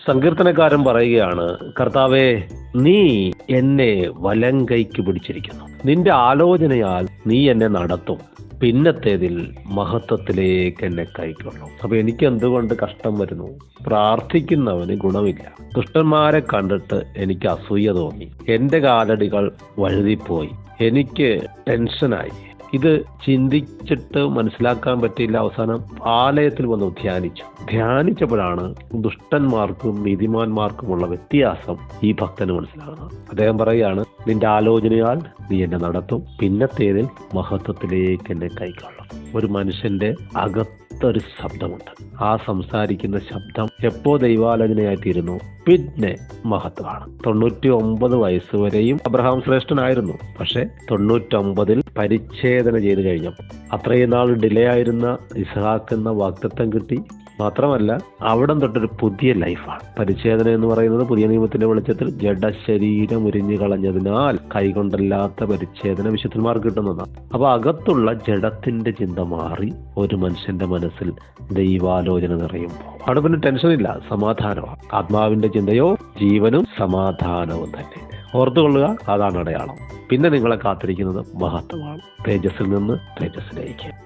സങ്കീർത്തനക്കാരൻ പറയുകയാണ്, കർത്താവേ, നീ എന്നെ വലം കൈക്ക് പിടിച്ചിരിക്കുന്നു. നിന്റെ ആലോചനയാൽ നീ എന്നെ നടത്തും. പിന്നത്തേതിൽ മഹത്വത്തിലേക്ക് എന്നെ കൈക്കൊള്ളും. അപ്പൊ എനിക്ക് എന്തുകൊണ്ട് കഷ്ടം വരുന്നു? പ്രാർത്ഥിക്കുന്നവന് ഗുണമില്ല. ദുഷ്ടന്മാരെ കണ്ടിട്ട് എനിക്ക് അസൂയ തോന്നി. എന്റെ കാലടികൾ വഴുതിപ്പോയി. എനിക്ക് ടെൻഷനായി. ഇത് ചിന്തിച്ചിട്ട് മനസ്സിലാക്കാൻ പറ്റിയില്ല. അവസാനം ആലയത്തിൽ വന്ന് ധ്യാനിച്ചപ്പോഴാണ് ദുഷ്ടന്മാർക്കും നീതിമാന്മാർക്കുമുള്ള വ്യത്യാസം ഈ ഭക്തന് മനസ്സിലാകുന്നത്. അദ്ദേഹം പറയുകയാണ്, നിന്റെ ആലോചനയാൽ നീ എന്നെ നടത്തും. പിന്നത്തേതിൽ മഹത്വത്തിലേക്ക് എന്നെ കൈക്കൊള്ളും. ഒരു മനുഷ്യന്റെ അകത്തൊരു ശബ്ദമുണ്ട്. ആ സംസാരിക്കുന്ന ശബ്ദം എപ്പോ ദൈവാലോചനയായിത്തീരുന്നു, പിന്നെ മഹത്വമാണ്. 99 വയസ്സ് വരെയും അബ്രഹാം ശ്രേഷ്ഠനായിരുന്നു. പക്ഷെ 99 പരിച്ഛേദന ചെയ്ത് കഴിഞ്ഞപ്പോൾ, അത്രയും നാൾ ഡിലേ ആയിരുന്ന ഇസ്ഹാക്ക് എന്ന വാഗ്ദത്തം കിട്ടി. മാത്രമല്ല അവിടം തൊട്ടൊരു പുതിയ ലൈഫാണ്. പരിച്ഛേദന എന്ന് പറയുന്നത് പുതിയ നിയമത്തിന്റെ വെളിച്ചത്തിൽ ജഡശരീരം ഉരിഞ്ഞു കളഞ്ഞതിനാൽ കൈകൊണ്ടല്ലാത്ത പരിച്ഛേദന വിശുദ്ധന്മാർക്ക് കിട്ടുന്നതാണ്. അപ്പൊ അകത്തുള്ള ജഡത്തിന്റെ ചിന്ത മാറി ഒരു മനുഷ്യന്റെ മനസ്സിൽ ദൈവാലോചന നിറയുമ്പോൾ അവിടെ പിന്നെ ടെൻഷനില്ല, സമാധാനമാണ്. ആത്മാവിന്റെ ചിന്തയോ ജീവനും സമാധാനവും തന്നെ. ഓർത്തുകൊള്ളുക, അതാണ് അടയാളം. പിന്നെ നിങ്ങളെ കാത്തിരിക്കുന്നത് മഹത്വമാണ്. തേജസ്സിൽ നിന്ന് തേജസ്സിലേക്ക്.